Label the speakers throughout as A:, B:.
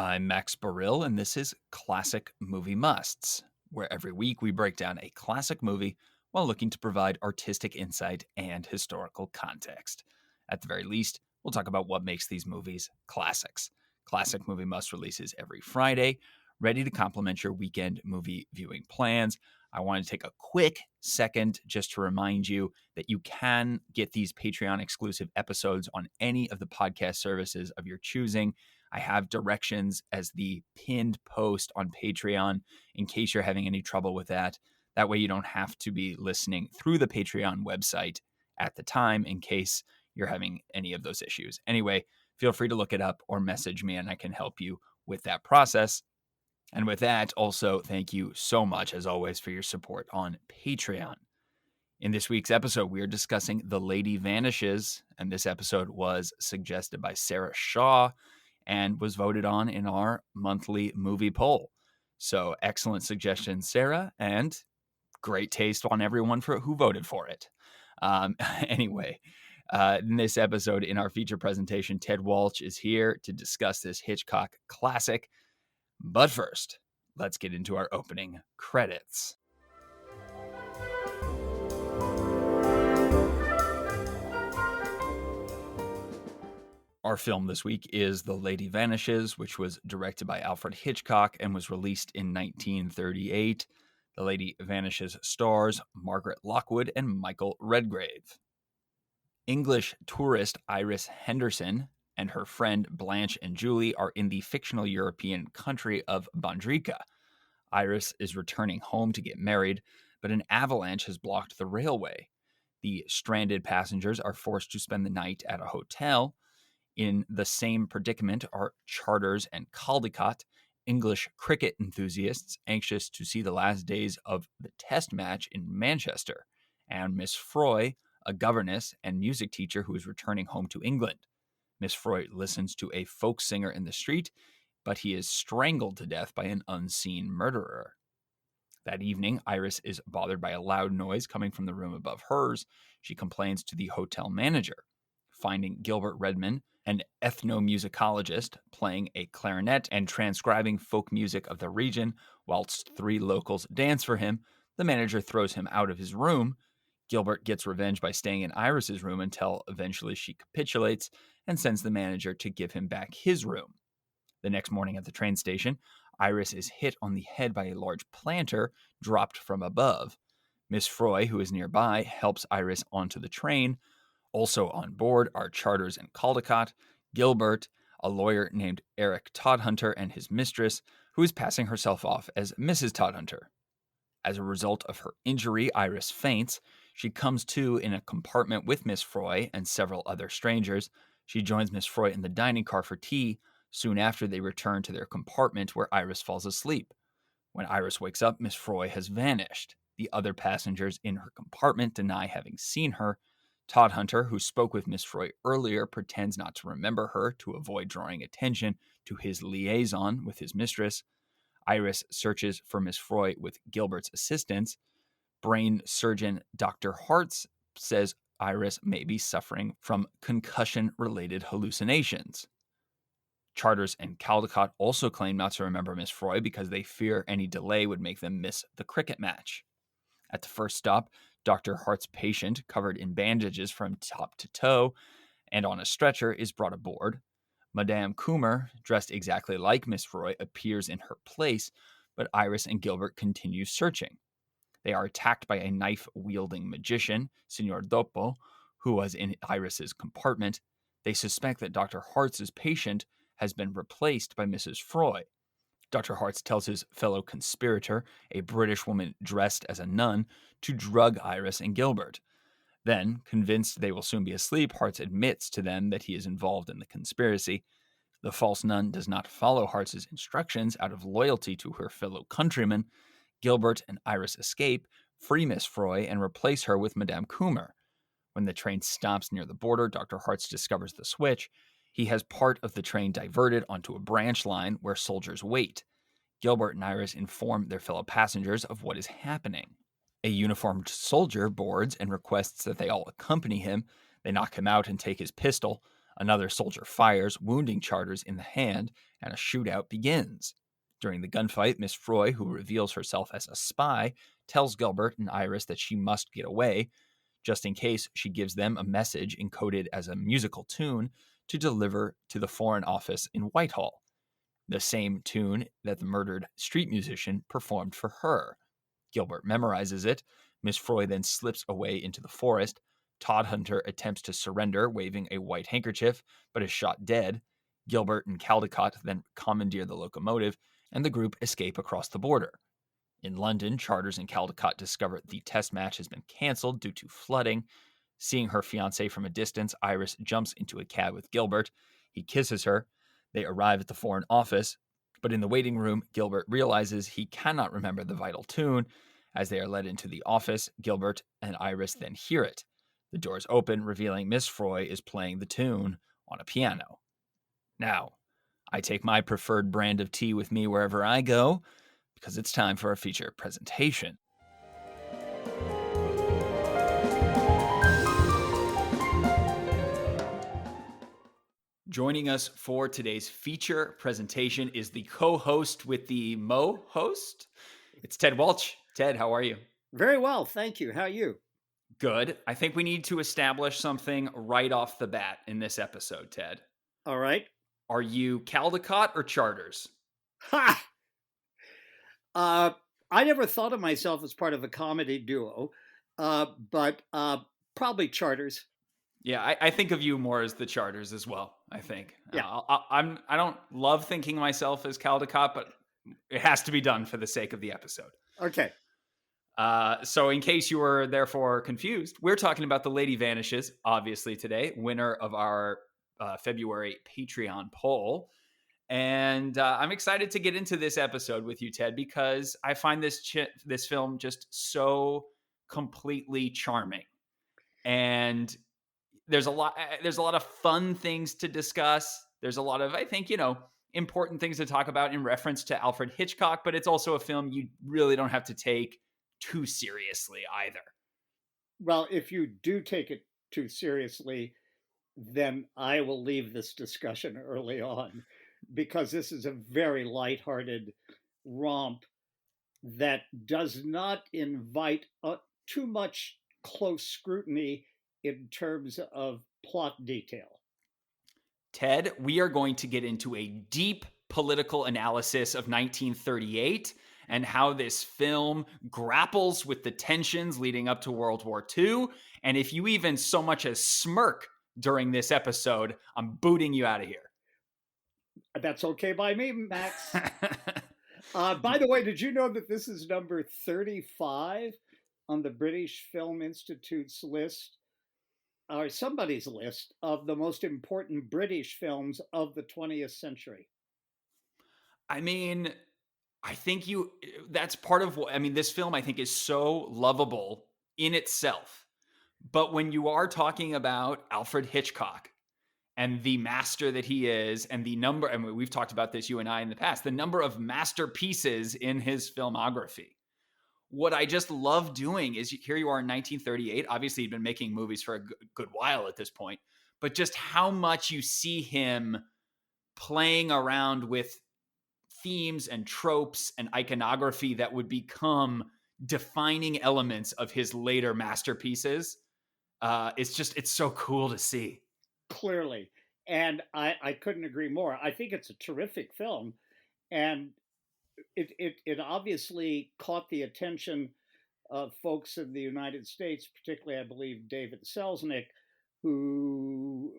A: I'm Max Burrill, and this is Classic Movie Musts, where every week we break down a classic movie while looking to provide artistic insight and historical context. At the very least, we'll talk about what makes these movies classics. Classic Movie Must releases every Friday, ready to complement your weekend movie viewing plans. I want to take a quick second just to remind you that you can get these Patreon exclusive episodes on any of the podcast services of your choosing. I have directions as the pinned post on Patreon in case you're having any trouble with that. That way, you don't have to be listening through the Patreon website at the time in case you're having any of those issues. Anyway, feel free to look it up or message me and I can help you with that process. And with that, also, thank you so much, as always, for your support on Patreon. In this week's episode, we are discussing The Lady Vanishes, and this episode was suggested by Sarah Shaw and was voted on in our monthly movie poll. So excellent suggestion, Sarah, and great taste on everyone who voted for it. Anyway, in this episode, in our feature presentation, Ted Walsh is here to discuss this Hitchcock classic. But first, let's get into our opening credits. Our film this week is The Lady Vanishes, which was directed by Alfred Hitchcock and was released in 1938. The Lady Vanishes stars Margaret Lockwood and Michael Redgrave. English tourist Iris Henderson and her friend Blanche and Julie are in the fictional European country of Bondrika. Iris is returning home to get married, but an avalanche has blocked the railway. The stranded passengers are forced to spend the night at a hotel. In the same predicament are Charters and Caldecott, English cricket enthusiasts anxious to see the last days of the Test match in Manchester, and Miss Froy, a governess and music teacher who is returning home to England. Miss Froy listens to a folk singer in the street, but he is strangled to death by an unseen murderer. That evening, Iris is bothered by a loud noise coming from the room above hers. She complains to the hotel manager. Finding Gilbert Redman, an ethnomusicologist, playing a clarinet and transcribing folk music of the region, whilst three locals dance for him, the manager throws him out of his room. Gilbert gets revenge by staying in Iris's room until eventually she capitulates and sends the manager to give him back his room. The next morning at the train station, Iris is hit on the head by a large planter dropped from above. Miss Froy, who is nearby, helps Iris onto the train. Also on board are Charters and Caldecott, Gilbert, a lawyer named Eric Todhunter, and his mistress, who is passing herself off as Mrs. Todhunter. As a result of her injury, Iris faints. She comes to in a compartment with Miss Froy and several other strangers. She joins Miss Froy in the dining car for tea. Soon after, they return to their compartment where Iris falls asleep. When Iris wakes up, Miss Froy has vanished. The other passengers in her compartment deny having seen her. Todhunter, who spoke with Miss Froy earlier, pretends not to remember her to avoid drawing attention to his liaison with his mistress. Iris searches for Miss Froy with Gilbert's assistance. Brain surgeon Dr. Hartz says Iris may be suffering from concussion-related hallucinations. Charters and Caldecott also claim not to remember Miss Froy because they fear any delay would make them miss the cricket match. At the first stop, Dr. Hart's patient, covered in bandages from top to toe and on a stretcher, is brought aboard. Madame Coomer, dressed exactly like Miss Froy, appears in her place, but Iris and Gilbert continue searching. They are attacked by a knife-wielding magician, Signor Dopo, who was in Iris's compartment. They suspect that Dr. Hart's patient has been replaced by Mrs. Froy. Dr. Hartz tells his fellow conspirator, a British woman dressed as a nun, to drug Iris and Gilbert. Then, convinced they will soon be asleep, Hartz admits to them that he is involved in the conspiracy. The false nun does not follow Hartz's instructions out of loyalty to her fellow countrymen. Gilbert and Iris escape, free Miss Froy, and replace her with Madame Coomer. When the train stops near the border, Dr. Hartz discovers the switch. He has part of the train diverted onto a branch line where soldiers wait. Gilbert and Iris inform their fellow passengers of what is happening. A uniformed soldier boards and requests that they all accompany him. They knock him out and take his pistol. Another soldier fires, wounding Charters in the hand, and a shootout begins. During the gunfight, Miss Froy, who reveals herself as a spy, tells Gilbert and Iris that she must get away. Just in case, she gives them a message encoded as a musical tune to deliver to the Foreign Office in Whitehall, the same tune that the murdered street musician performed for her. Gilbert memorizes it. Miss Froy then slips away into the forest. Todhunter attempts to surrender, waving a white handkerchief, but is shot dead. Gilbert and Caldecott then commandeer the locomotive, and the group escape across the border. In London, Charters and Caldecott discover the test match has been canceled due to flooding. Seeing her fiancé from a distance, Iris jumps into a cab with Gilbert. He kisses her. They arrive at the Foreign Office, but in the waiting room, Gilbert realizes he cannot remember the vital tune. As they are led into the office, Gilbert and Iris then hear it. The doors open, revealing Miss Froy is playing the tune on a piano. Now, I take my preferred brand of tea with me wherever I go, because it's time for a feature presentation. Joining us for today's feature presentation is the co-host with the Mo host. It's Ted Walsh. Ted, how are you?
B: Very well, thank you. How are you?
A: Good. I think we need to establish something right off the bat in this episode, Ted.
B: All right.
A: Are you Caldecott or Charters?
B: Ha! I never thought of myself as part of a comedy duo, but probably Charters.
A: Yeah, I think of you more as the Charters as well, I think.
B: Yeah.
A: I don't love thinking of myself as Caldecott, but it has to be done for the sake of the episode.
B: Okay.
A: So in case you were therefore confused, we're talking about The Lady Vanishes, obviously today, winner of our February Patreon poll. And I'm excited to get into this episode with you, Ted, because I find this film just so completely charming. And there's a lot of fun things to discuss. There's a lot of, I think, important things to talk about in reference to Alfred Hitchcock, but it's also a film you really don't have to take too seriously either.
B: Well, if you do take it too seriously, then I will leave this discussion early on, because this is a very lighthearted romp that does not invite too much close scrutiny in terms of plot detail.
A: Ted, we are going to get into a deep political analysis of 1938 and how this film grapples with the tensions leading up to World War II. And if you even so much as smirk during this episode, I'm booting you out of here.
B: That's okay by me, Max. By the way, did you know that this is number 35 on the British Film Institute's list, or somebody's list, of the most important British films of the 20th century?
A: I mean, I think that's part of what, this film I think is so lovable in itself. But when you are talking about Alfred Hitchcock and the master that he is, and the number, and we've talked about this, you and I, in the past, the number of masterpieces in his filmography. What I just love doing is, here you are in 1938. Obviously, he'd been making movies for a good while at this point, but just how much you see him playing around with themes and tropes and iconography that would become defining elements of his later masterpieces. It's so cool to see.
B: Clearly. And I couldn't agree more. I think it's a terrific film. And it obviously caught the attention of folks in the United States, particularly, I believe, David Selznick, who,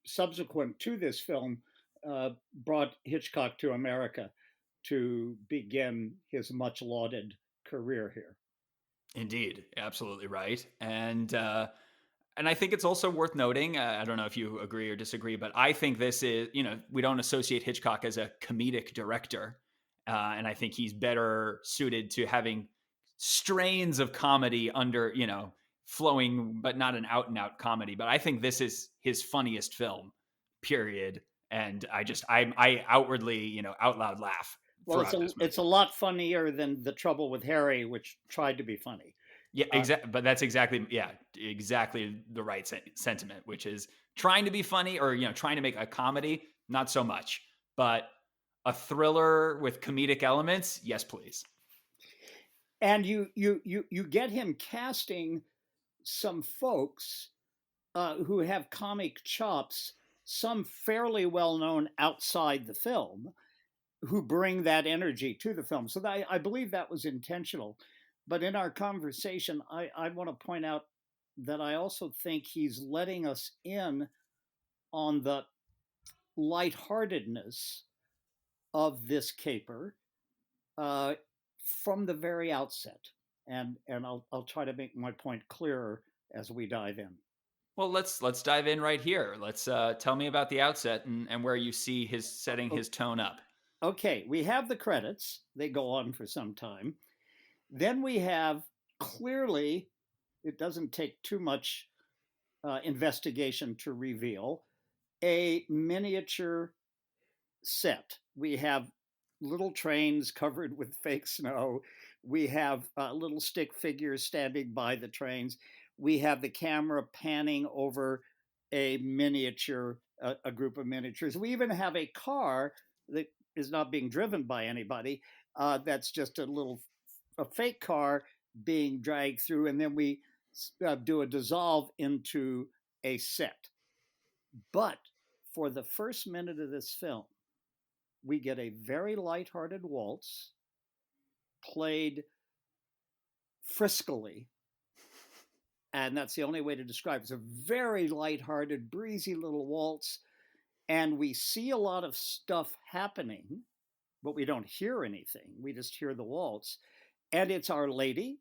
B: subsequent to this film, brought Hitchcock to America to begin his much lauded career here.
A: Indeed, absolutely right. And I think it's also worth noting, I don't know if you agree or disagree, but I think this is, we don't associate Hitchcock as a comedic director. And I think he's better suited to having strains of comedy under, flowing, but not an out and out comedy. But I think this is his funniest film, period. And I outwardly, out loud laugh.
B: Well, it's a lot funnier than The Trouble with Harry, which tried to be funny.
A: Yeah,
B: Uh,
A: exactly. But that's exactly the right sentiment, which is trying to be funny or trying to make a comedy, not so much. But a thriller with comedic elements, yes, please.
B: and you get him casting some folks who have comic chops, some fairly well known outside the film, who bring that energy to the film. So I believe that was intentional. But in our conversation, I want to point out that I also think he's letting us in on the lightheartedness of this caper uh, from the very outset. And I'll try to make my point clearer as we dive in.
A: Well, let's dive in right here. Let's tell me about the outset and where you see his setting his tone up.
B: Okay, we have the credits. They go on for some time. Then we have clearly, it doesn't take too much investigation to reveal a miniature set. We have little trains covered with fake snow. We have little stick figures standing by the trains. We have the camera panning over a miniature, a group of miniatures. We even have a car that is not being driven by anybody. That's just a fake car being dragged through, and then we do a dissolve into a set. But for the first minute of this film, we get a very lighthearted waltz played friskily. And that's the only way to describe it. It's a very lighthearted, breezy little waltz. And we see a lot of stuff happening, but we don't hear anything. We just hear the waltz. And it's Our Lady,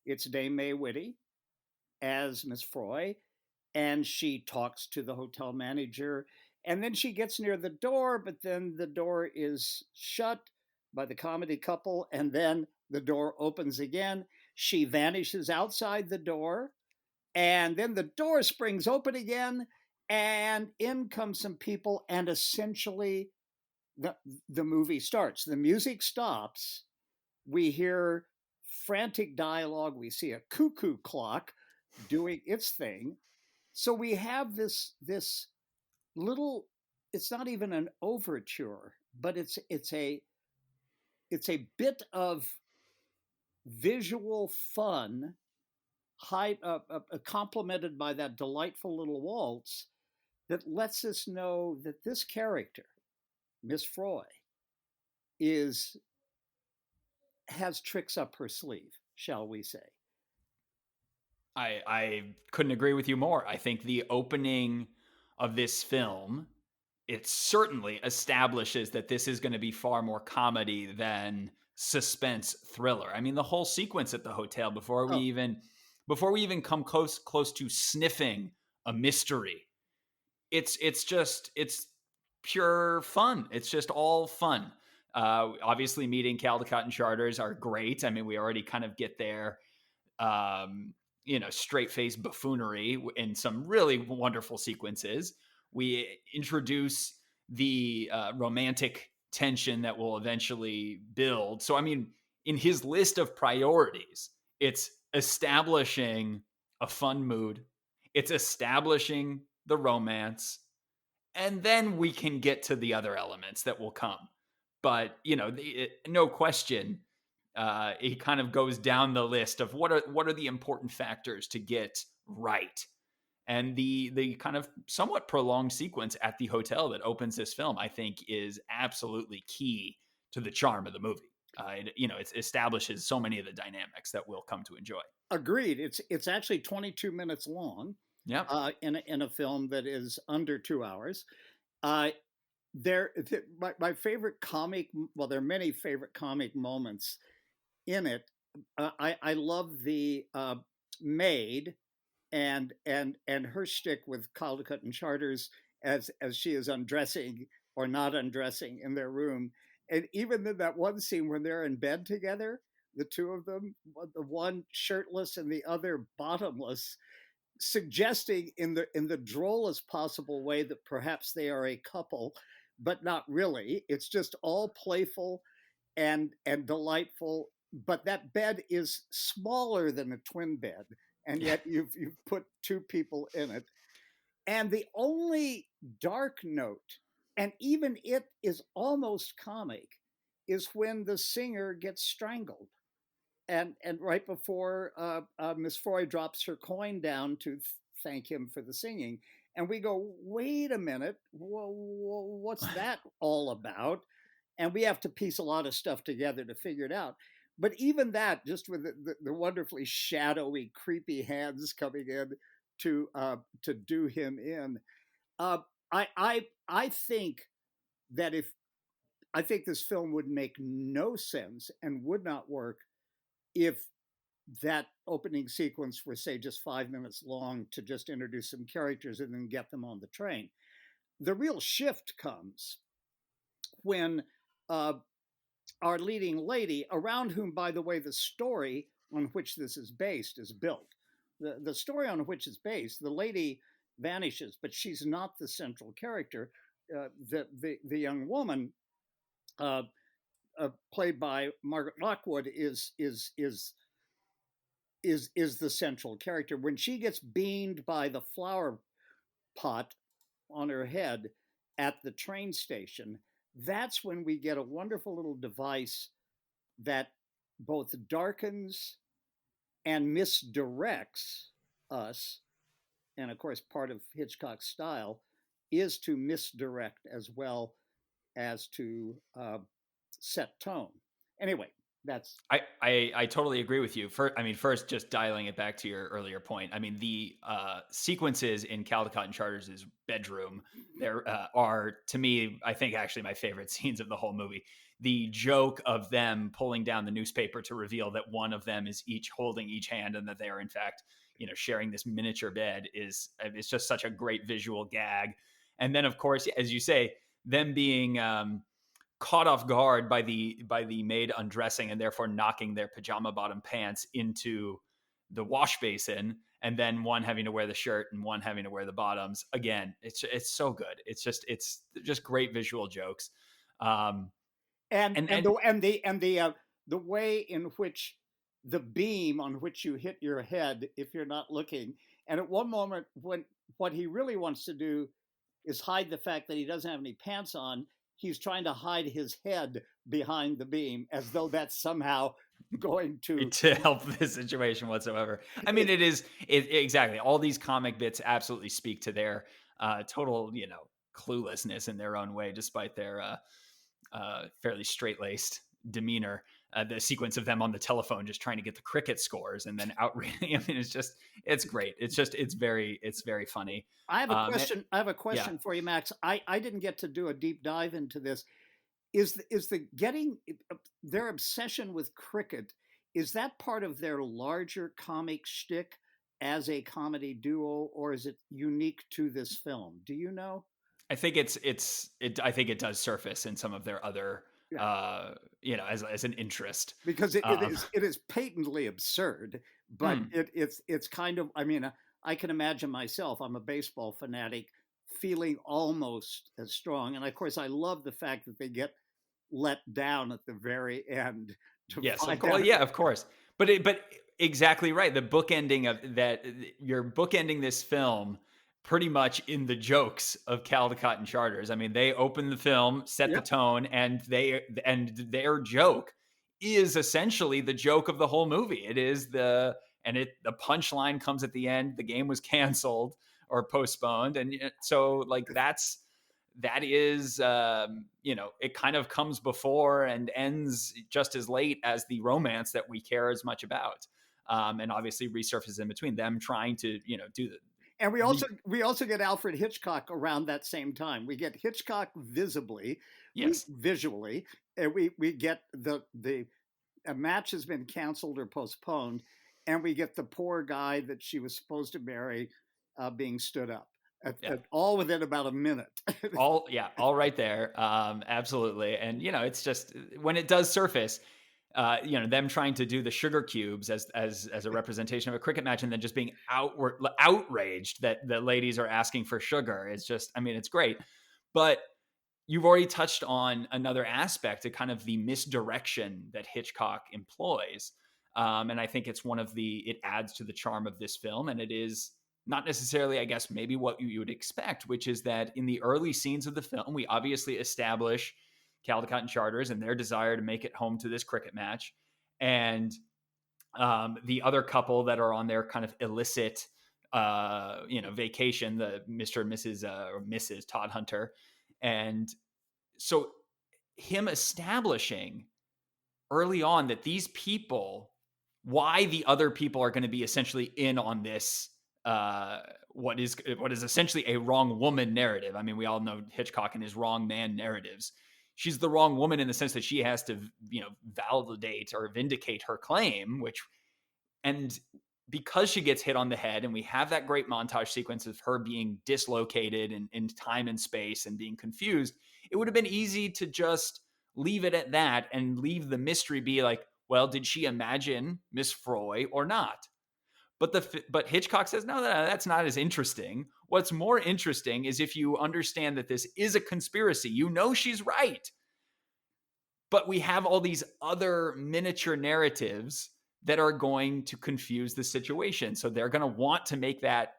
B: it's Dame May Whitty as Miss Froy. And she talks to the hotel manager. And then she gets near the door, but then the door is shut by the comedy couple. And then the door opens again. She vanishes outside the door. And then the door springs open again. And in come some people. And essentially, the, the movie starts. The music stops. We hear frantic dialogue. We see a cuckoo clock doing its thing. So we have this little, it's not even an overture, but it's a bit of visual fun, complemented by that delightful little waltz that lets us know that this character, Miss Froy, is has tricks up her sleeve, shall we say.
A: I couldn't agree with you more. I think the opening of this film, it certainly establishes that this is going to be far more comedy than suspense thriller. I mean, the whole sequence at the hotel
B: Oh,
A: before we even come close to sniffing a mystery, it's pure fun. It's just all fun. Obviously, meeting Caldecott and Charters are great. I mean, we already kind of get there. Um, straight faced buffoonery in some really wonderful sequences. We introduce the romantic tension that will eventually build. So, I mean, in his list of priorities, it's establishing a fun mood, it's establishing the romance, and then we can get to the other elements that will come. But, no question, he kind of goes down the list of what are the important factors to get right. And the kind of somewhat prolonged sequence at the hotel that opens this film, I think, is absolutely key to the charm of the movie. It establishes so many of the dynamics that we'll come to enjoy.
B: agreed. It's actually 22 minutes long
A: Yep.
B: in a film that is under 2 hours. Uh, my favorite comic, well, there are many favorite comic moments in it. I love the maid and her shtick with Caldecott and Charters as she is undressing or not undressing in their room, and even in that one scene when they're in bed together, the two of them, the one shirtless and the other bottomless, suggesting in the drollest possible way that perhaps they are a couple, but not really. It's just all playful and delightful. but that bed is smaller than a twin bed, and
A: Yeah.
B: yet you've put two people in it. And the only dark note, and even it is almost comic, is when the singer gets strangled. And right before Miss Foy drops her coin down to thank him for the singing, and we go, wait a minute, what's that all about? And we have to piece a lot of stuff together to figure it out. But even that, just with the wonderfully shadowy, creepy hands coming in to do him in, uh, I think that if I think this film would make no sense and would not work if that opening sequence were, say, just 5 minutes long to just introduce some characters and then get them on the train. The real shift comes when uh, our leading lady, around whom, by the way, the story on which this is based is built. The story on which it's based, the lady vanishes, but she's not the central character. The young woman, uh, played by Margaret Lockwood, is the central character. When she gets beamed by the flower pot on her head at the train station, that's when we get a wonderful little device that both darkens and misdirects us. And of course, part of Hitchcock's style is to misdirect as well as to set tone. Anyway, that's
A: I totally agree with you. First, just dialing it back to your earlier point. I mean, the sequences in Caldecott and Charters's bedroom there are, to me, I think actually my favorite scenes of the whole movie. The joke of them pulling down the newspaper to reveal that one of them is each holding each hand and that they are in fact, sharing this miniature bed is it's just such a great visual gag. And then, of course, as you say, them being caught off guard by the maid undressing and therefore knocking their pajama bottom pants into the wash basin, and then one having to wear the shirt and one having to wear the bottoms. Again, it's so good. It's just great visual jokes. Um,
B: and
A: and
B: and
A: and
B: the and the and the way in which the beam on which you hit your head if you're not looking. And at one moment, when what he really wants to do is hide the fact that he doesn't have any pants on, he's trying to hide his head behind the beam as though that's somehow going to.
A: to help this situation whatsoever. I mean, exactly. All these comic bits absolutely speak to their total, cluelessness in their own way, despite their fairly straight laced demeanor. The sequence of them on the telephone just trying to get the cricket scores and then outraging. I mean, it's great. It's very funny.
B: I have a
A: Um,
B: question. I have a
A: yeah,
B: question for you, Max. I didn't get to do a deep dive into this. Is the getting their obsession with cricket, is that part of their larger comic shtick as a comedy duo, or is it unique to this film? Do you know?
A: I think I think it does surface in some of their other,
B: Yeah,
A: as an interest.
B: because it, it
A: Um,
B: is it is patently absurd, but
A: hmm.
B: it's kind of, I mean, I can imagine myself. I'm a baseball fanatic, feeling almost as strong, and of course, I love the fact that they get let down at the very end to
A: Yes, of
B: find
A: course. Well,
B: out.
A: yeah, of course. But exactly right. The bookending of that, you're bookending this film pretty much in the jokes of Caldecott and Charters. I mean, they open the film, set the
B: Yep.
A: tone, and their joke is essentially the joke of the whole movie. The punchline comes at the end. The game was canceled or postponed, and so like that is it kind of comes before and ends just as late as the romance that we care as much about, and obviously resurfaces in between them trying to do the
B: And we
A: re-
B: also we also get Alfred Hitchcock around that same time. We get Hitchcock visibly, we
A: yes.
B: visually, and we get the a match has been canceled or postponed, and we get the poor guy that she was supposed to marry being stood up,
A: Yeah,
B: all within about a minute.
A: all right there. Absolutely. And it's just when it does surface, them trying to do the sugar cubes as a representation of a cricket match, and then just being outraged that the ladies are asking for sugar. It's just, I mean, it's great. But you've already touched on another aspect of kind of the misdirection that Hitchcock employs. And I think it's it adds to the charm of this film. And it is not necessarily, I guess, maybe what you would expect, which is that in the early scenes of the film, we obviously establish Caldecott and Charters and their desire to make it home to this cricket match. And the other couple that are on their kind of illicit, vacation, the Mr. and Mrs. Or Mrs. Todd Hunter. And so him establishing early on that these people, why the other people are going to be essentially in on this, what is essentially a wrong woman narrative. I mean, we all know Hitchcock and his wrong man narratives. She's the wrong woman in the sense that she has to, validate or vindicate her claim, and because she gets hit on the head, and we have that great montage sequence of her being dislocated in time and space and being confused, it would have been easy to just leave it at that and leave the mystery be like, well, did she imagine Miss Froy or not? But Hitchcock says, no, that's not as interesting. What's more interesting is if you understand that this is a conspiracy, she's right. But we have all these other miniature narratives that are going to confuse the situation. So they're going to want to make that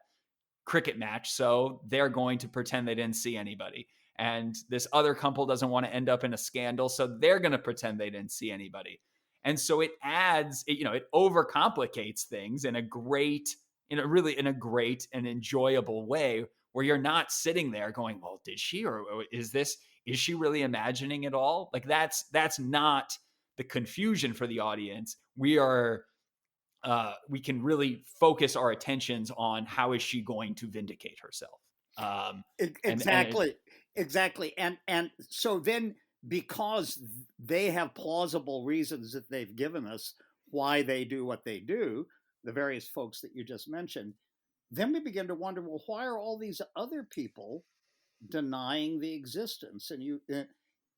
A: cricket match. So they're going to pretend they didn't see anybody. And this other couple doesn't want to end up in a scandal. So they're going to pretend they didn't see anybody. And so it overcomplicates things in a great and enjoyable way, where you're not sitting there going, well, did she, or is she really imagining it all? Like that's not the confusion for the audience. We can really focus our attentions on how is she going to vindicate herself.
B: Exactly. And so then, because they have plausible reasons that they've given us why they do what they do, the various folks that you just mentioned, then we begin to wonder, well, why are all these other people denying the existence?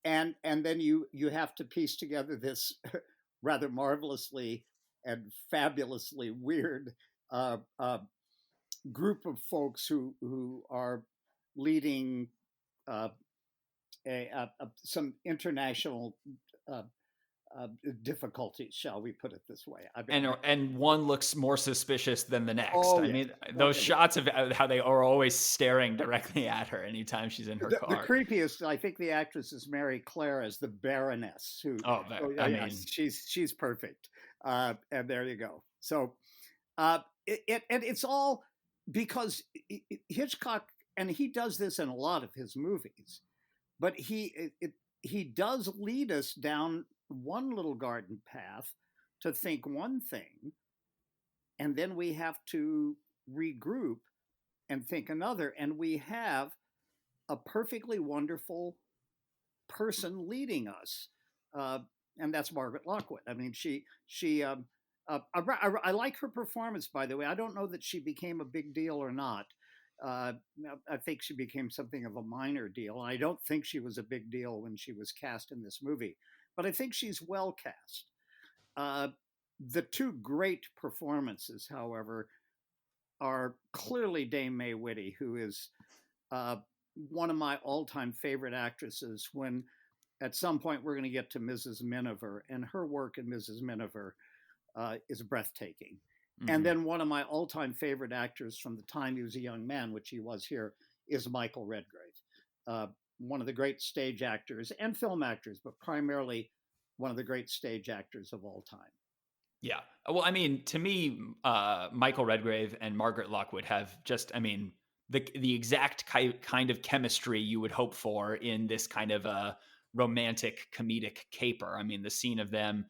B: And then you have to piece together this rather marvelously and fabulously weird group of folks who are leading some international difficulties, shall we put it this way?
A: And one looks more suspicious than the next.
B: Oh,
A: I mean, those shots of how they are always staring directly at her anytime she's in her car.
B: The creepiest, I think, the actress is Mary Claire as the Baroness. She's perfect. And there you go. So it's all because Hitchcock, and he does this in a lot of his movies, but he does lead us down one little garden path to think one thing, and then we have to regroup and think another, and we have a perfectly wonderful person leading us, and that's Margaret Lockwood. I mean, I like her performance, by the way. I don't know that she became a big deal or not. I think she became something of a minor deal. I don't think she was a big deal when she was cast in this movie, but I think she's well cast. The two great performances, however, are clearly Dame Mae Whitty, who is one of my all-time favorite actresses. When at some point we're going to get to Mrs. Miniver, and her work in Mrs. Miniver is breathtaking. Mm-hmm. And then one of my all-time favorite actors from the time he was a young man, which he was here, is Michael Redgrave. One of the great stage actors and film actors, but primarily one of the great stage actors of all time.
A: Yeah. Well, I mean, to me, Michael Redgrave and Margaret Lockwood have just, I mean, the exact kind of chemistry you would hope for in this kind of a romantic comedic caper. I mean, the scene of them,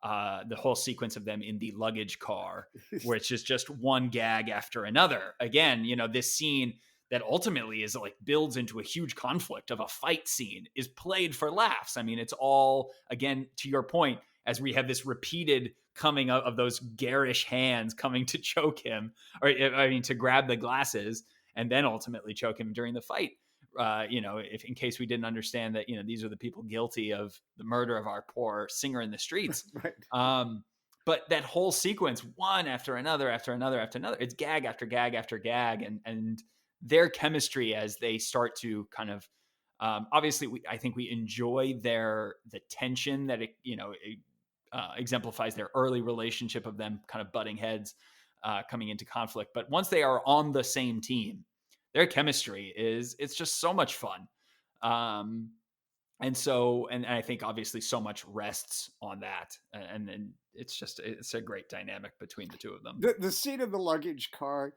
A: the whole sequence of them in the luggage car, which is just one gag after another. Again, this scene that ultimately is like builds into a huge conflict of a fight scene is played for laughs. I mean, it's all, again, to your point, as we have this repeated coming out of those garish hands coming to choke him, to grab the glasses and then ultimately choke him during the fight. If in case we didn't understand that, these are the people guilty of the murder of our poor singer in the streets.
B: Right.
A: But that whole sequence, one after another, it's gag after gag after gag. And their chemistry as they start to kind of Obviously, I think we enjoy the tension that it exemplifies their early relationship of them kind of butting heads, coming into conflict. But once they are on the same team, their chemistry it's just so much fun. And I think obviously so much rests on that, and it's a great dynamic between the two of them.
B: The scene of the luggage car,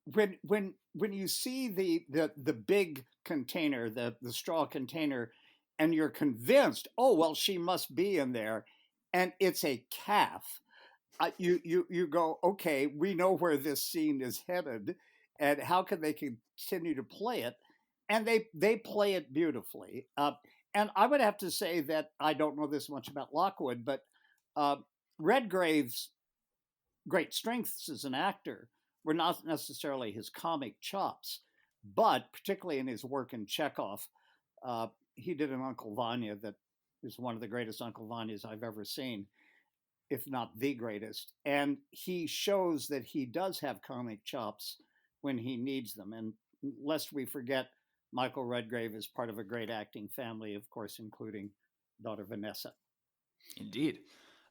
B: when you see the big container, the straw container, and you're convinced, oh well, she must be in there, and it's a calf. You go, okay, we know where this scene is headed, and how can they continue to play it? And they play it beautifully. And I would have to say that I don't know this much about Lockwood, but uh, Redgrave's great strengths as an actor were not necessarily his comic chops, but particularly in his work in Chekhov, he did an Uncle Vanya that is one of the greatest Uncle Vanyas I've ever seen, if not the greatest. And he shows that he does have comic chops when he needs them. And lest we forget, Michael Redgrave is part of a great acting family, of course, including daughter Vanessa.
A: Indeed.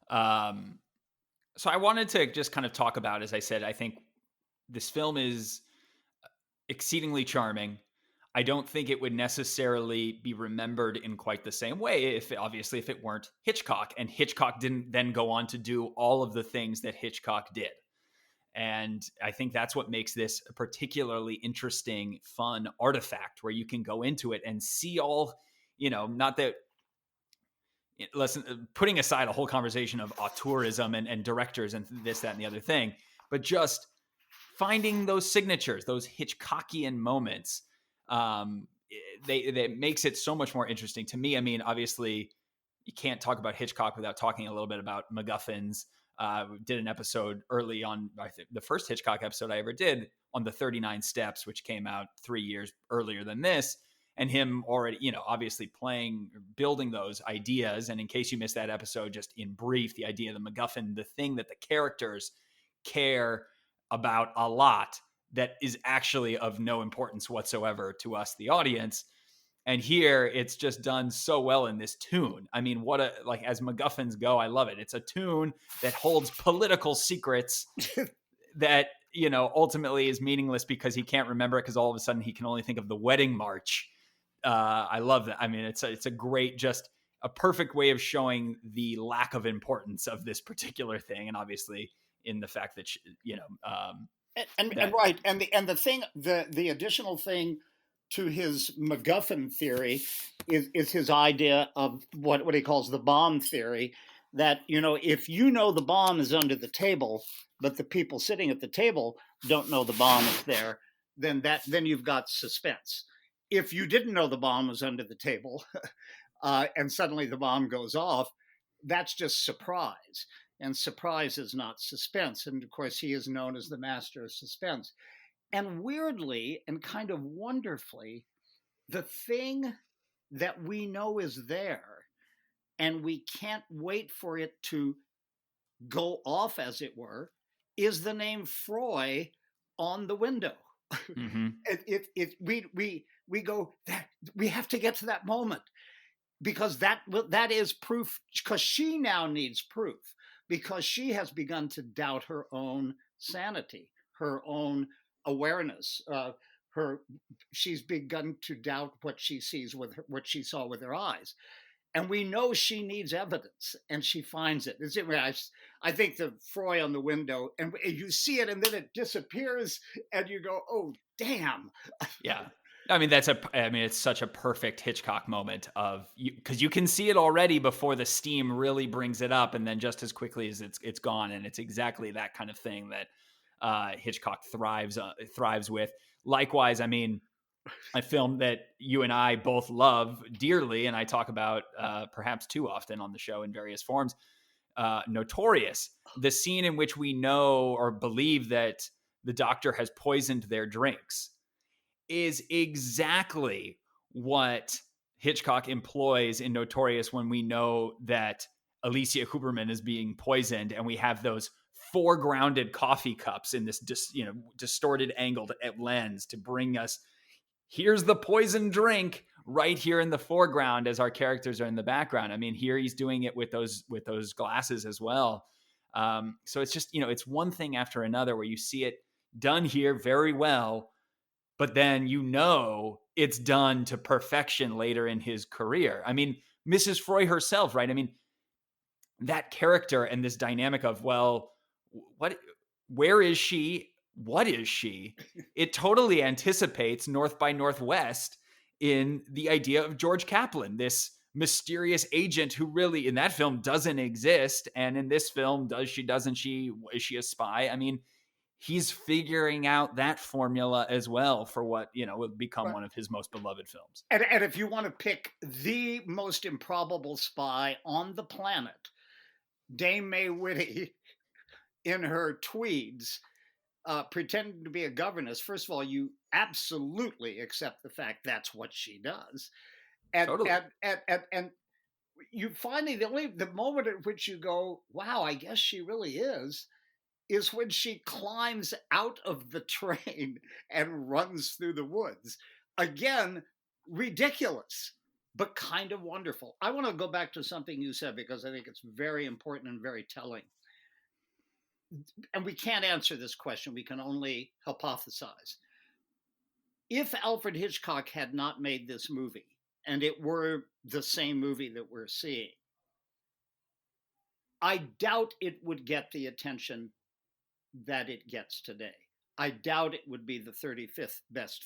A: So I wanted to just kind of talk about, as I said, I think this film is exceedingly charming. I don't think it would necessarily be remembered in quite the same way if it weren't Hitchcock, and Hitchcock didn't then go on to do all of the things that Hitchcock did. And I think that's what makes this a particularly interesting, fun artifact where you can go into it and see all, not that, listen, putting aside a whole conversation of auteurism and directors and this, that, and the other thing, but just finding those signatures, those Hitchcockian moments, that makes it so much more interesting to me. I mean, obviously, you can't talk about Hitchcock without talking a little bit about MacGuffins. We did an episode early on, I think the first Hitchcock episode I ever did, on the 39 Steps, which came out 3 years earlier than this. And him already, obviously building those ideas. And in case you missed that episode, just in brief, the idea of the MacGuffin, the thing that the characters care about a lot that is actually of no importance whatsoever to us, the audience. And here it's just done so well in this tune. I mean, as MacGuffins go, I love it. It's a tune that holds political secrets that, ultimately is meaningless because he can't remember it because all of a sudden he can only think of the wedding march. I love that. I mean, it's a great, just a perfect way of showing the lack of importance of this particular thing. And obviously in the fact that,
B: right. And the thing, the additional thing to his MacGuffin theory is his idea of what he calls the bomb theory, that, if the bomb is under the table, but the people sitting at the table don't know the bomb is there, then you've got suspense. If you didn't know the bomb was under the table and suddenly the bomb goes off, that's just surprise. And surprise is not suspense. And of course, he is known as the master of suspense. And weirdly and kind of wonderfully, the thing that we know is there, and we can't wait for it to go off, as it were, is the name Froy on the window. Mm-hmm. We go, we have to get to that moment, because that is proof, because she now needs proof, because she has begun to doubt her own sanity, her own awareness. She's begun to doubt what she sees what she saw with her eyes. And we know she needs evidence, and she finds it. I think the Froy on the window, and you see it, and then it disappears, and you go, "Oh, damn!"
A: Yeah, I mean it's such a perfect Hitchcock moment because you can see it already before the steam really brings it up, and then just as quickly as it's gone, and it's exactly that kind of thing that Hitchcock thrives with. Likewise, I mean, a film that you and I both love dearly, and I talk about perhaps too often on the show in various forms, Notorious. The scene in which we know or believe that the doctor has poisoned their drinks is exactly what Hitchcock employs in Notorious when we know that Alicia Huberman is being poisoned, and we have those foregrounded coffee cups in this distorted angled lens to bring us, here's the poison drink right here in the foreground as our characters are in the background. I mean, here he's doing it with those glasses as well. So it's just, it's one thing after another where you see it done here very well, but then it's done to perfection later in his career. I mean, Mrs. Froy herself, right? I mean, that character and this dynamic of, well, what, where is she? What is she? It totally anticipates North by Northwest in the idea of George Kaplan, this mysterious agent who really in that film doesn't exist. And in this film, does she, doesn't she? Is she a spy? I mean, he's figuring out that formula as well for what, will become
B: Right.
A: one of his most beloved films.
B: And if you want to pick the most improbable spy on the planet, Dame May Whitty in her tweeds, pretending to be a governess, first of all, you absolutely accept the fact that's what she does. And
A: Totally.
B: and you finally, the moment at which you go, wow, I guess she really is when she climbs out of the train and runs through the woods. Again, ridiculous, but kind of wonderful. I want to go back to something you said because I think it's very important and very telling. And we can't answer this question, we can only hypothesize. If Alfred Hitchcock had not made this movie and it were the same movie that we're seeing, I doubt it would get the attention that it gets today. I doubt it would be the 35th best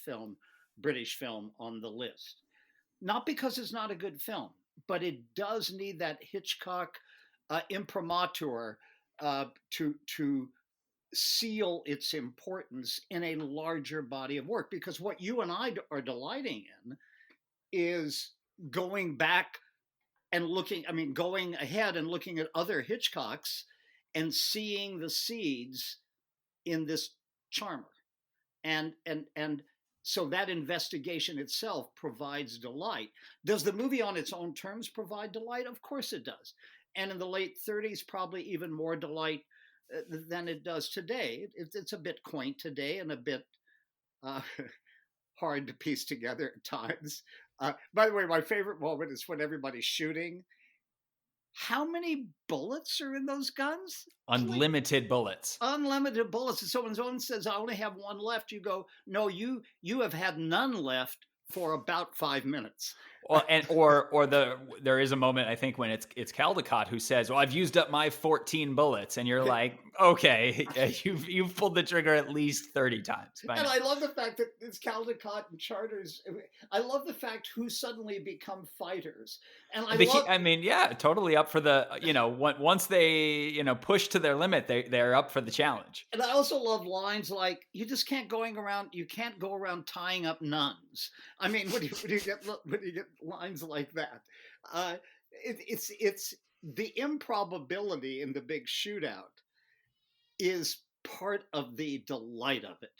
B: British film on the list. Not because it's not a good film, but it does need that Hitchcock imprimatur to seal its importance in a larger body of work. Because what you and I are delighting in is going back and going ahead and looking at other Hitchcocks and seeing the seeds in this charmer. And so that investigation itself provides delight. Does the movie on its own terms provide delight? Of course it does. And in the late 30s, probably even more delight than it does today. It's a bit quaint today and a bit hard to piece together at times. By the way, my favorite moment is when everybody's shooting. How many bullets are in those guns?
A: Unlimited bullets.
B: Unlimited bullets. And someone says, I only have one left. You go, no, you have had none left for about 5 minutes.
A: Well, there is a moment, I think, when it's Caldecott who says, well, I've used up my 14 bullets. And you're like, okay, you've pulled the trigger at least 30 times.
B: And I love the fact that it's Caldecott and Charters. I love the fact who suddenly become fighters. And
A: totally up for the, once they, push to their limit, they're up for the challenge.
B: And I also love lines like, you just can't go around tying up nuns. I mean, when you get lines like that, it's the improbability in the big shootout is part of the delight of it.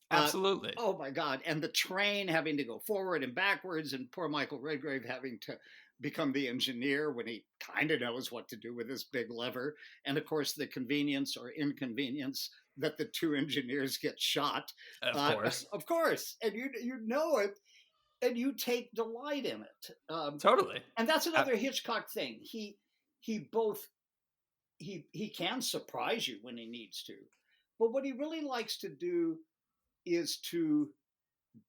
A: Absolutely.
B: Oh my God. And the train having to go forward and backwards, and poor Michael Redgrave having to become the engineer when he kind of knows what to do with this big lever. And of course, the convenience or inconvenience that the two engineers get shot.
A: Of course.
B: And you know it, and you take delight in it.
A: Totally.
B: And that's another Hitchcock thing. He can surprise you when he needs to, but what he really likes to do is to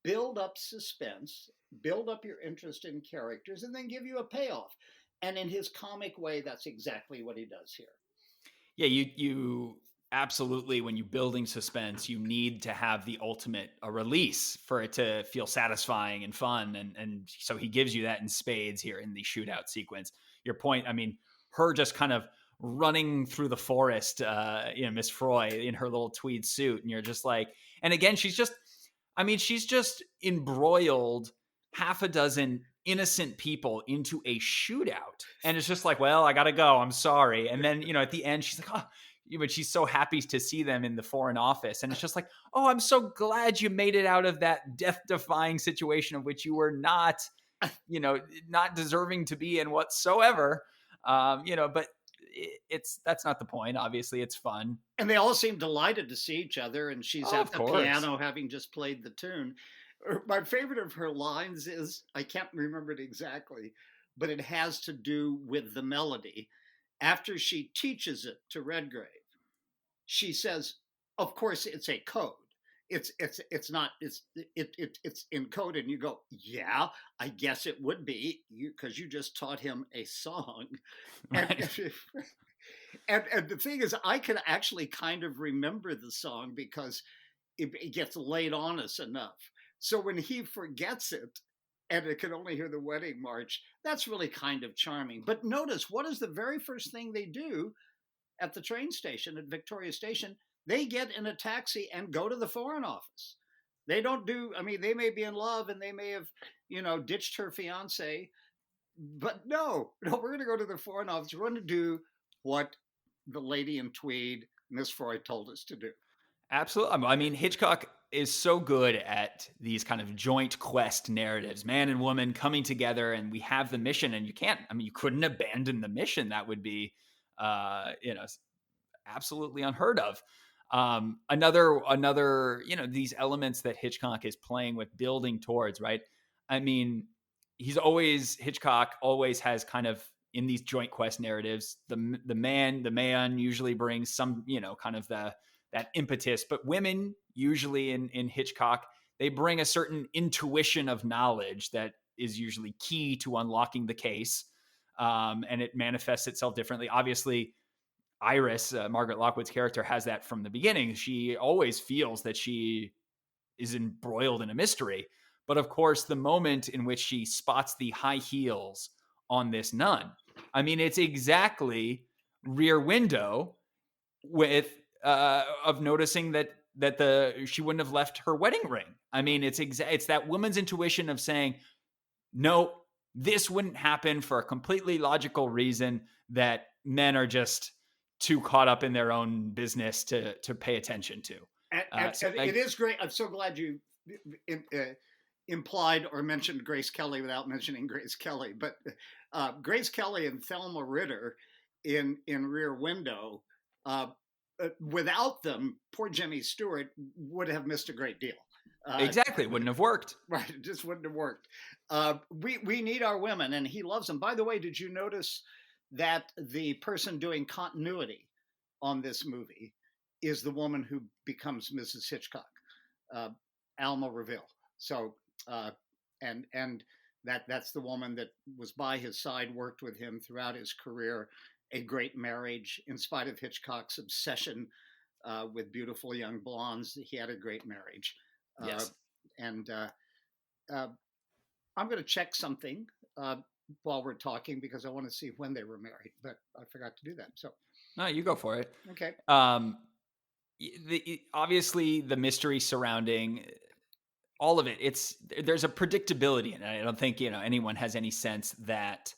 B: build up suspense, build up your interest in characters, and then give you a payoff. And in his comic way, that's exactly what he does here.
A: Yeah, you absolutely, when you're building suspense, you need to have the ultimate release for it to feel satisfying and fun. And so he gives you that in spades here in the shootout sequence. Your point, I mean, her just kind of running through the forest, Miss Froy in her little tweed suit. And you're just like, and again, she's just embroiled half a dozen innocent people into a shootout. And it's just like, well, I got to go. I'm sorry. And then, at the end, she's like, oh, but she's so happy to see them in the Foreign Office. And it's just like, oh, I'm so glad you made it out of that death-defying situation of which you were not deserving to be in whatsoever. But that's not the point. Obviously, it's fun.
B: And they all seem delighted to see each other. And she's at the piano having just played the tune. My favorite of her lines is, I can't remember it exactly, but it has to do with the melody. After she teaches it to Redgrave, she says, "Of course, it's a code. It's not it's encoded." And you go, "Yeah, I guess it would be you because you just taught him a song." And
A: Right.
B: and the thing is, I can actually kind of remember the song because it gets laid on us enough. So when he forgets it and it can only hear the wedding march, that's really kind of charming. But notice, what is the very first thing they do at the train station at Victoria Station? They get in a taxi and go to the Foreign Office. They don't do, I mean, they may be in love and they may have, ditched her fiance, but no, we're going to go to the Foreign Office. We're going to do what the lady in tweed, Miss Freud, told us to do.
A: Absolutely. I mean, Hitchcock is so good at these kind of joint quest narratives, man and woman coming together, and we have the mission. And you can't, I mean, you couldn't abandon the mission. That would be, you know, absolutely unheard of. Another, these elements that Hitchcock is playing with, building towards, right? I mean, Hitchcock always has kind of in these joint quest narratives, the man usually brings some, kind of that impetus, but women usually in Hitchcock, they bring a certain intuition of knowledge that is usually key to unlocking the case. And it manifests itself differently. Obviously, Iris, Margaret Lockwood's character, has that from the beginning. She always feels that she is embroiled in a mystery. But of course, the moment in which she spots the high heels on this nun, I mean, it's exactly Rear Window with of noticing that she wouldn't have left her wedding ring. I mean, it's that woman's intuition of saying, no, this wouldn't happen for a completely logical reason that men are just too caught up in their own business to pay attention to.
B: And it is great. I'm so glad you implied or mentioned Grace Kelly without mentioning Grace Kelly. But Grace Kelly and Thelma Ritter in Rear Window, without them, poor Jimmy Stewart would have missed a great deal.
A: Exactly, wouldn't have worked.
B: Right, it just wouldn't have worked. We need our women, and he loves them. By the way, did you notice that the person doing continuity on this movie is the woman who becomes Mrs. Hitchcock, uh, Alma Reville? So, and that's the woman that was by his side, worked with him throughout his career. A great marriage, in spite of Hitchcock's obsession with beautiful young blondes. He had a great marriage.
A: Yes.
B: And I'm going to check something while we're talking because I want to see when they were married, but I forgot to do that. So,
A: no, you go for it.
B: Okay.
A: Obviously, the mystery surrounding all of it, there's a predictability in it. I don't think anyone has any sense that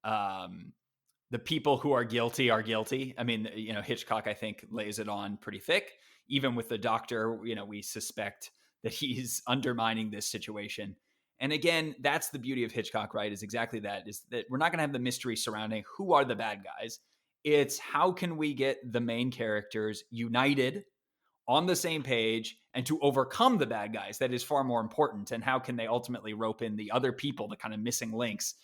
A: the people who are guilty are guilty. I mean, Hitchcock, I think, lays it on pretty thick. Even with the doctor, we suspect that he's undermining this situation. And again, that's the beauty of Hitchcock, right? Is exactly that, is that we're not going to have the mystery surrounding who are the bad guys. It's how can we get the main characters united on the same page and to overcome the bad guys. That is far more important. And how can they ultimately rope in the other people, the kind of missing links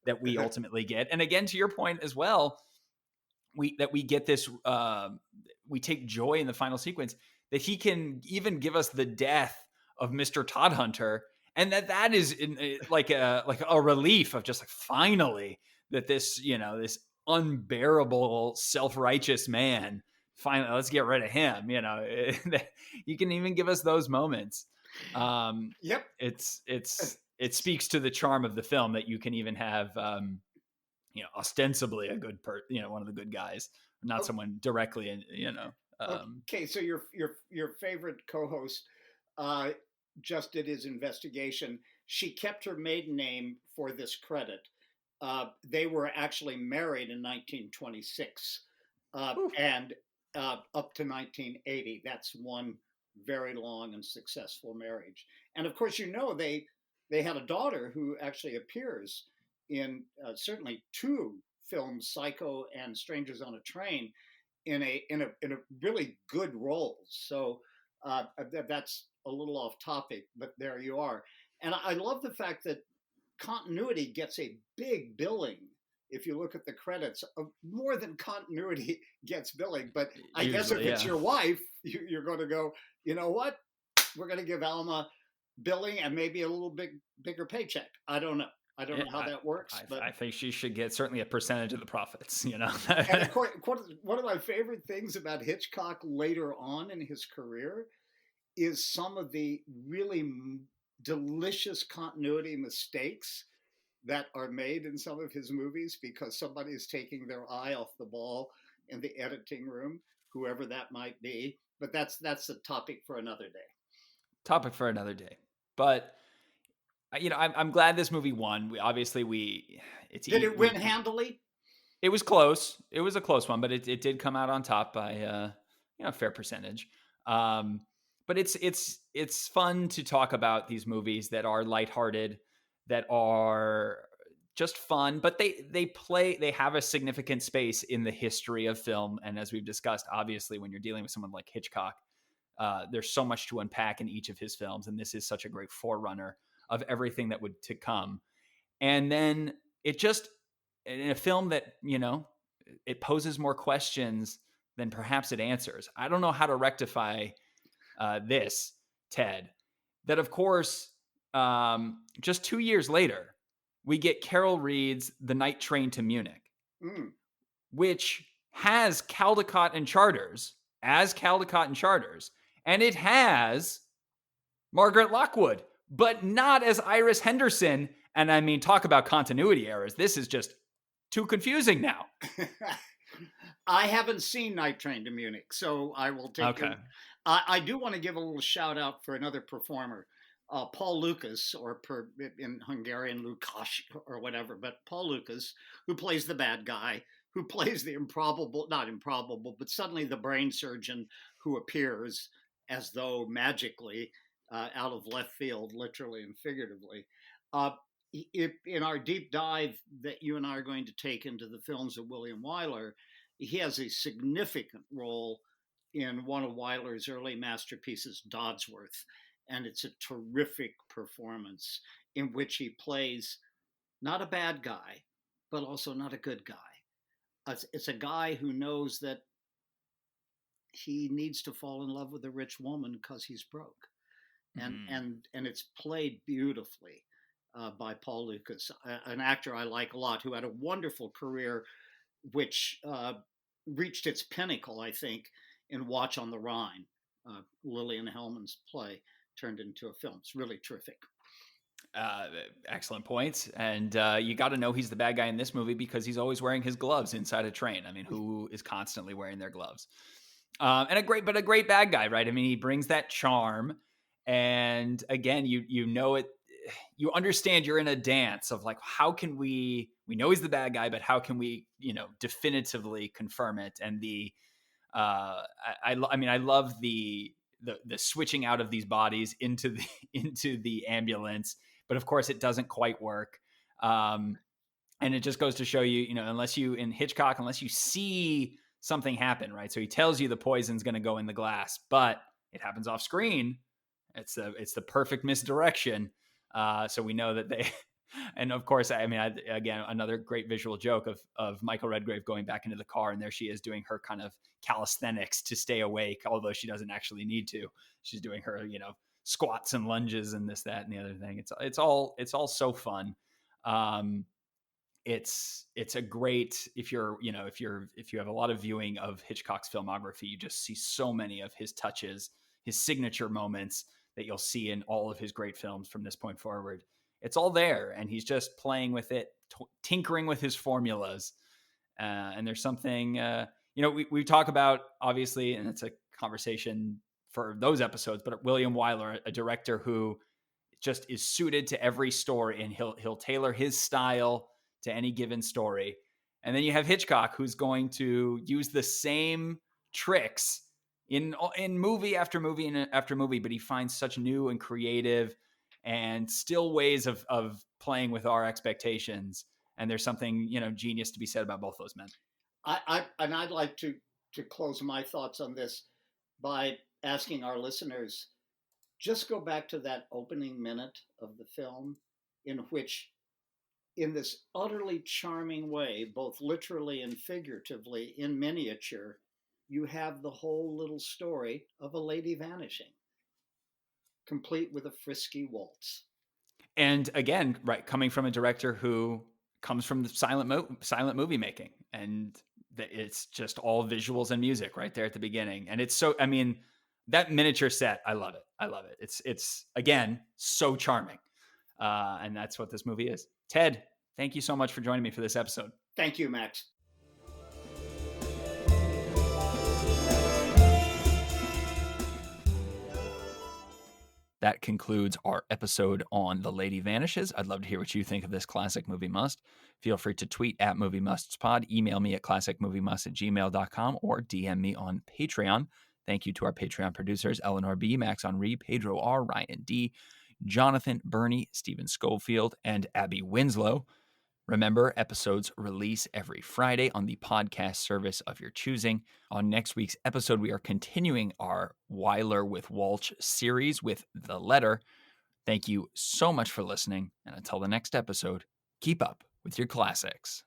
A: that we ultimately get. And again, to your point as well, we get this, we take joy in the final sequence that he can even give us the death of Mr. Todhunter, and that is like a relief of just like, finally, that this this unbearable self-righteous man, finally, let's get rid of him. You can even give us those moments.
B: Yep.
A: It speaks to the charm of the film that you can even have, ostensibly a good one of the good guys, not someone directly,
B: Okay, so your favorite co-host just did his investigation. She kept her maiden name for this credit. They were actually married in 1926 and up to 1980. That's one very long and successful marriage. And of course, they had a daughter who actually appears in certainly two films, Psycho and Strangers on a Train, in a really good roles. So That's a little off topic, but there you are. And I love the fact that continuity gets a big billing. If you look at the credits, more than continuity gets billing. But I guess if
A: Usually,
B: it's
A: yeah.
B: your wife, you're going to go, you know what? We're going to give Alma billing and maybe a little bigger paycheck. I don't know. I don't
A: Yeah,
B: know how that works, but
A: I think she should get certainly a percentage of the profits, you know.
B: and of course, one of my favorite things about Hitchcock later on in his career is some of the really delicious continuity mistakes that are made in some of his movies because somebody is taking their eye off the ball in the editing room, whoever that might be. But that's a topic for another day.
A: Topic for another day. But you know, I'm glad this movie won. It's
B: Did it
A: we
B: win handily?
A: it was close. It was a close one, but it did come out on top by you know, a fair percentage. Um, but it's fun to talk about these movies that are lighthearted, that are just fun, but they have a significant space in the history of film. And as we've discussed, obviously, when you're dealing with someone like Hitchcock, there's so much to unpack in each of his films, and this is such a great forerunner of everything that would to come. And then it just in a film that, you know, it poses more questions than perhaps it answers. I don't know how to rectify this, Ted. That of course, just 2 years later, we get Carol Reed's The Night Train to Munich,
B: Mm.
A: which has Caldecott and Charters as Caldecott and Charters, and it has Margaret Lockwood, but not as Iris Henderson. And I mean, talk about continuity errors. This is just too confusing now.
B: I haven't seen Night Train to Munich, so I will take
A: Okay.
B: it. I do want to give a little shout out for another performer, Paul Lucas, in Hungarian Lukas or whatever, but Paul Lucas, who plays the bad guy, who plays the improbable, not improbable, but suddenly the brain surgeon who appears as though magically out of left field, literally and figuratively. Uh, in our deep dive that you and I are going to take into the films of William Wyler, he has a significant role in one of Wyler's early masterpieces, Dodsworth. And it's a terrific performance in which he plays not a bad guy, but also not a good guy. It's a guy who knows that he needs to fall in love with a rich woman because he's broke. And it's played beautifully by Paul Lucas, an actor I like a lot, who had a wonderful career, which reached its pinnacle, I think, in Watch on the Rhine. Lillian Hellman's play turned into a film. It's really terrific.
A: Excellent points. And you got to know he's the bad guy in this movie because he's always wearing his gloves inside a train. I mean, who is constantly wearing their gloves? And a great bad guy, right? I mean, he brings that charm. And again, you know it. You understand you're in a dance of like, how can we know he's the bad guy, but how can we, you know, definitively confirm it? And I mean, I love the switching out of these bodies into the into the ambulance, but of course it doesn't quite work. And it just goes to show you, you know, unless you see something happen, right? So he tells you the poison's going to go in the glass, but it happens off screen. It's the perfect misdirection. So we know that they, and of course, I mean, again, another great visual joke of Michael Redgrave going back into the car, and there she is doing her kind of calisthenics to stay awake, although she doesn't actually need to. She's doing her, you know, squats and lunges and this, that, and the other thing. It's all so fun. It's a great, if you have a lot of viewing of Hitchcock's filmography, you just see so many of his touches, his signature moments that you'll see in all of his great films from this point forward. It's all there, and he's just playing with it, tinkering with his formulas. And there's something, you know, we talk about, obviously, and it's a conversation for those episodes, but William Wyler, a director who just is suited to every story, and he'll tailor his style to any given story. And then you have Hitchcock, who's going to use the same tricks in movie after movie after movie, but he finds such new and creative and still ways of playing with our expectations. And there's something, you know, genius to be said about both those men.
B: I'd like to close my thoughts on this by asking our listeners, just go back to that opening minute of the film, in which, in this utterly charming way, both literally and figuratively, in miniature, you have the whole little story of a lady vanishing, complete with a frisky waltz.
A: And again, right, coming from a director who comes from the silent movie making, and it's just all visuals and music right there at the beginning. And it's so, I mean, that miniature set, I love it. I love it. It's again so charming, and that's what this movie is. Ted, thank you so much for joining me for this episode.
B: Thank you, Max.
A: That concludes our episode on The Lady Vanishes. I'd love to hear what you think of this classic movie must. Feel free to tweet at Movie Musts Pod, email me at classicmoviemust@gmail.com, or DM me on Patreon. Thank you to our Patreon producers, Eleanor B., Max Henri, Pedro R., Ryan D., Jonathan, Bernie, Stephen Schofield, and Abby Winslow. Remember, episodes release every Friday on the podcast service of your choosing. On next week's episode, we are continuing our Weiler with Walsh series with The Letter. Thank you so much for listening, and until the next episode, keep up with your classics.